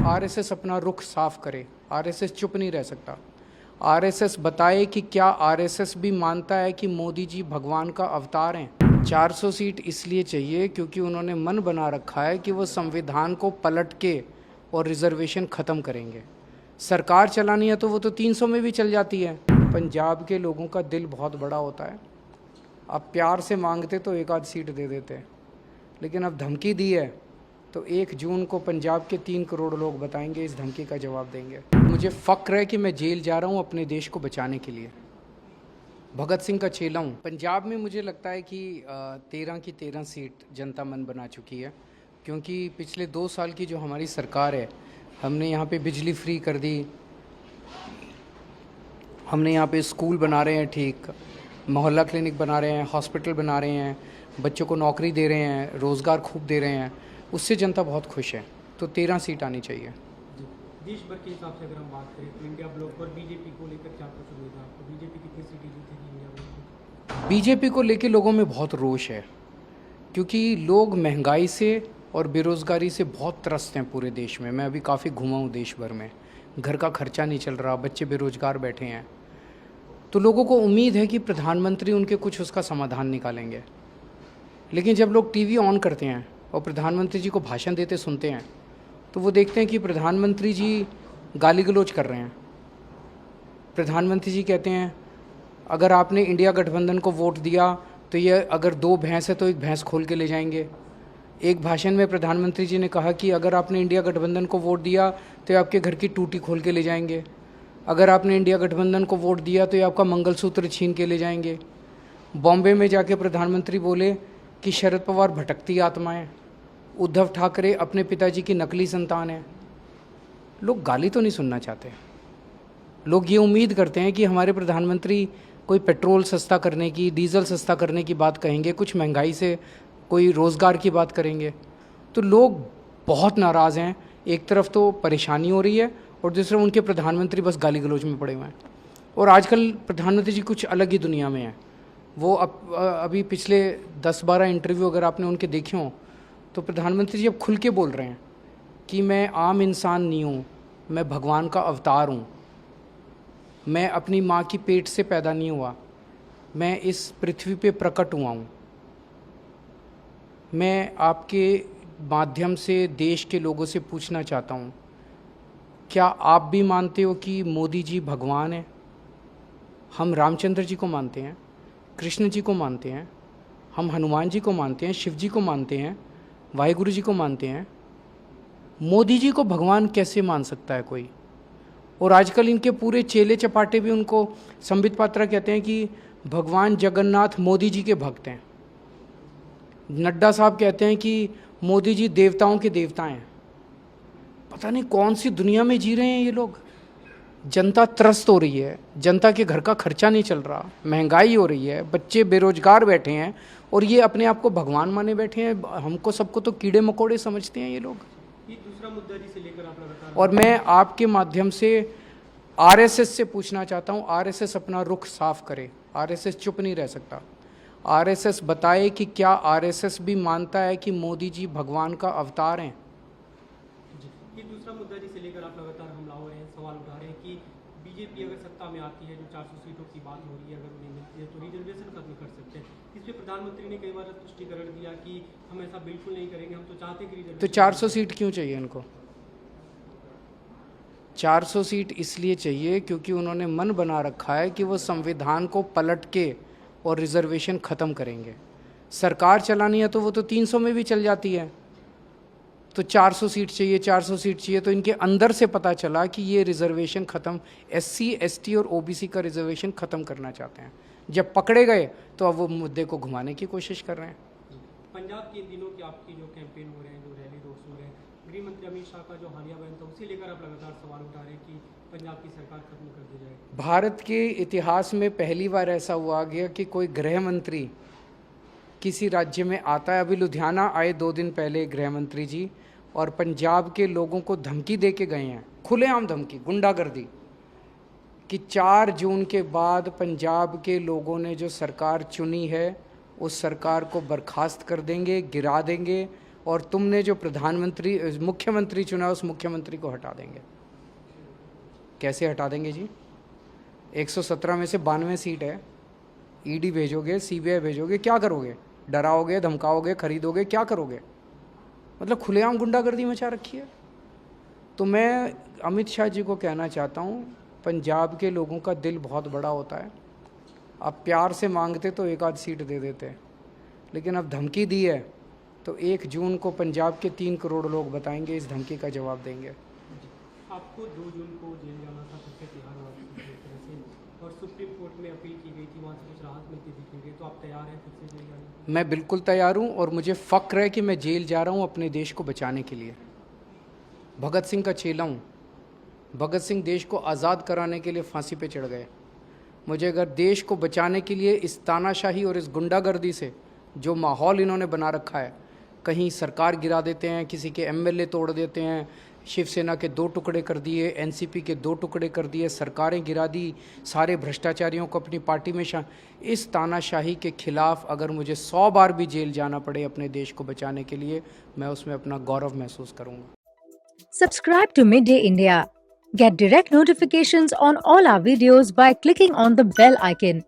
RSS अपना रुख साफ करे। आरएसएस चुप नहीं रह सकता। आरएसएस बताए कि क्या आरएसएस भी मानता है कि मोदी जी भगवान का अवतार हैं। 400 सीट इसलिए चाहिए क्योंकि उन्होंने मन बना रखा है कि वो संविधान को पलट के और रिजर्वेशन ख़त्म करेंगे। सरकार चलानी है तो वो तो 300 में भी चल जाती है। पंजाब के लोगों का दिल बहुत बड़ा होता है। अब प्यार से मांगते तो एक आध सीट दे देते, लेकिन अब धमकी दी है तो 1 जून को पंजाब के 3 करोड़ लोग बताएंगे, इस धमकी का जवाब देंगे। मुझे फ़क्र है कि मैं जेल जा रहा हूँ अपने देश को बचाने के लिए। भगत सिंह का चेला हूँ। पंजाब में मुझे लगता है कि 13 की 13 सीट जनता मन बना चुकी है, क्योंकि पिछले 2 साल की जो हमारी सरकार है, हमने यहाँ पे बिजली फ्री कर दी, हमने यहाँ पे स्कूल बना रहे हैं ठीक, मोहल्ला क्लिनिक बना रहे हैं, हॉस्पिटल बना रहे हैं, बच्चों को नौकरी दे रहे हैं, रोज़गार खूब दे रहे हैं। उससे जनता बहुत खुश है। तो 13 सीट आनी चाहिए। देश भर के हिसाब से अगर हम बात करें तो इंडिया ब्लॉक पर बीजेपी को लेकर क्या कुछ उम्मीद है आपको? बीजेपी कितनी सीटें जीतेगी इंडिया ब्लॉक में? बीजेपी को लेके लोगों में बहुत रोष है, क्योंकि लोग महंगाई से और बेरोज़गारी से बहुत त्रस्त हैं पूरे देश में। मैं अभी काफ़ी घूमा हूँ देश भर में। घर का खर्चा नहीं चल रहा, बच्चे बेरोज़गार बैठे हैं। तो लोगों को उम्मीद है कि प्रधानमंत्री उनके कुछ उसका समाधान निकालेंगे। लेकिन जब लोग टीवी ऑन करते हैं और प्रधानमंत्री जी को भाषण देते सुनते हैं, तो वो देखते हैं कि प्रधानमंत्री जी गाली गलौज कर रहे हैं। प्रधानमंत्री जी कहते हैं अगर आपने इंडिया गठबंधन को वोट दिया तो ये अगर 2 भैंस है तो 1 भैंस खोल के ले जाएंगे। एक भाषण में प्रधानमंत्री जी ने कहा कि अगर आपने इंडिया गठबंधन को वोट दिया तो ये आपके घर की टूटी खोल के ले जाएंगे। अगर आपने इंडिया गठबंधन को वोट दिया तो ये आपका मंगलसूत्र छीन के ले जाएंगे। बॉम्बे में जाके प्रधानमंत्री बोले कि शरद पवार भटकती आत्मा है, उद्धव ठाकरे अपने पिताजी की नकली संतान है। लोग गाली तो नहीं सुनना चाहते। लोग ये उम्मीद करते हैं कि हमारे प्रधानमंत्री कोई पेट्रोल सस्ता करने की, डीजल सस्ता करने की बात कहेंगे, कुछ महंगाई से कोई रोज़गार की बात करेंगे। तो लोग बहुत नाराज़ हैं। एक तरफ तो परेशानी हो रही है और दूसरी तरफ उनके प्रधानमंत्री बस गाली गलौज में पड़े हुए हैं। और आजकल प्रधानमंत्री जी कुछ अलग ही दुनिया में हैं। वो अभी पिछले 10-12 इंटरव्यू अगर आपने उनके देखे हों तो प्रधानमंत्री जी अब खुल के बोल रहे हैं कि मैं आम इंसान नहीं हूँ, मैं भगवान का अवतार हूँ। मैं अपनी माँ की पेट से पैदा नहीं हुआ, मैं इस पृथ्वी पे प्रकट हुआ हूँ। मैं आपके माध्यम से देश के लोगों से पूछना चाहता हूँ, क्या आप भी मानते हो कि मोदी जी भगवान हैं? हम रामचंद्र जी को मानते हैं, कृष्ण जी को मानते हैं, हम हनुमान जी को मानते हैं, शिव जी को मानते हैं, वाहिगुरु जी को मानते हैं। मोदी जी को भगवान कैसे मान सकता है कोई? और आजकल इनके पूरे चेले चपाटे भी उनको, संबित पात्रा कहते हैं कि भगवान जगन्नाथ मोदी जी के भक्त हैं। नड्डा साहब कहते हैं कि मोदी जी देवताओं के देवता हैं। पता नहीं कौन सी दुनिया में जी रहे हैं ये लोग। जनता त्रस्त हो रही है, जनता के घर का खर्चा नहीं चल रहा, महंगाई हो रही है, बच्चे बेरोजगार बैठे हैं और ये अपने आप को भगवान माने बैठे हैं। हमको सबको तो कीड़े मकोड़े समझते हैं ये लोग। ये दूसरा मुद्दा जिसे लेकर आप लगातार, और मैं आपके माध्यम से आरएसएस से पूछना चाहता हूँ, आरएसएस अपना रुख साफ करे। आरएसएस चुप नहीं रह सकता। आरएसएस बताए कि क्या आरएसएस भी मानता है कि मोदी जी भगवान का अवतार हैं। ये दूसरा मुद्दा जिसे लेकर आप लगातार हमला हो रहे हैं, सवाल उठा रहे हैं कि बीजेपी अगर सत्ता में आती है, जो 400 सीटों की बात हो रही है, अगर उन्हें मिलती है तो रिजर्वेशन खत्म कर सकते हैं। इस पर प्रधानमंत्री ने कई बार स्पष्टीकरण दिया कि हम ऐसा बिल्कुल नहीं करेंगे, हम तो चाहते कि रिजर्वेशन। तो 400 सीट क्यों चाहिए इनको? 400 सीट इसलिए चाहिए क्योंकि उन्होंने मन बना रखा है कि वो संविधान को पलट के और रिजर्वेशन ख़त्म करेंगे। सरकार चलानी है तो वो तो 300 में भी चल जाती है। तो 400 सीट चाहिए, 400 सीट चाहिए। तो इनके अंदर से पता चला कि ये रिजर्वेशन ख़त्म, SC, ST और OBC का रिजर्वेशन ख़त्म करना चाहते हैं। जब पकड़े गए तो अब वो मुद्दे को घुमाने की कोशिश कर रहे हैं। पंजाब के इन दिनों की आपकी जो कैंपेन हो रहे हैं, जो रैली रोड शो हो रहे हैं, गृह मंत्री अमित शाह का जो हालिया बयान था, उसे लेकर आप लगातार सवाल उठा रहे हैं कि पंजाब की सरकार खत्म कर दी जाए। भारत के इतिहास में पहली बार ऐसा हुआ गया कि कोई गृह मंत्री किसी राज्य में आता है। अभी लुधियाना आए 2 दिन पहले गृह मंत्री जी, और पंजाब के लोगों को धमकी दे के गए हैं, खुलेआम धमकी, गुंडागर्दी, कि 4 जून के बाद पंजाब के लोगों ने जो सरकार चुनी है उस सरकार को बर्खास्त कर देंगे, गिरा देंगे और तुमने जो प्रधानमंत्री मुख्यमंत्री चुना उस मुख्यमंत्री को हटा देंगे। कैसे हटा देंगे जी? 117 में से 92 सीट है, ईडी भेजोगे, सीबीआई भेजोगे, क्या करोगे? डराओगे, धमकाओगे, खरीदोगे, क्या करोगे? मतलब खुलेआम गुंडागर्दी मचा रखी है। तो मैं अमित शाह जी को कहना चाहता हूँ, पंजाब के लोगों का दिल बहुत बड़ा होता है। आप प्यार से मांगते तो एक आध सीट दे देते, लेकिन अब धमकी दी है तो 1 जून को पंजाब के 3 करोड़ लोग बताएंगे, इस धमकी का जवाब देंगे। आपको 2 जून को जेल जाना था, फिर से तिहाड़ हुआ किसी तरह से, और सुप्रीम कोर्ट में अपील की गई थी, वहाँ से कुछ राहत मिलती दिख रही है, तो आप तैयार हैं फिर से जेल जाने के लिए? मैं बिल्कुल तैयार हूँ और मुझे फ़क्र है कि मैं जेल जा रहा हूँ अपने देश को बचाने के लिए। भगत सिंह का चेला हूँ। भगत सिंह देश को आज़ाद कराने के लिए फांसी पे चढ़ गए। मुझे अगर देश को बचाने के लिए इस तानाशाही और इस गुंडागर्दी से जो माहौल इन्होंने बना रखा है, कहीं सरकार गिरा देते हैं, किसी के एमएलए तोड़ देते हैं, शिवसेना के 2 टुकड़े कर दिए, एनसीपी के 2 टुकड़े कर दिए, सरकारें गिरा दी, सारे भ्रष्टाचारियों को अपनी पार्टी में इस तानाशाही के खिलाफ अगर मुझे 100 बार भी जेल जाना पड़े अपने देश को बचाने के लिए, मैं उसमें अपना गौरव महसूस करूँगा। Subscribe to Midday India. Get direct notifications on all our videos by clicking on the bell icon.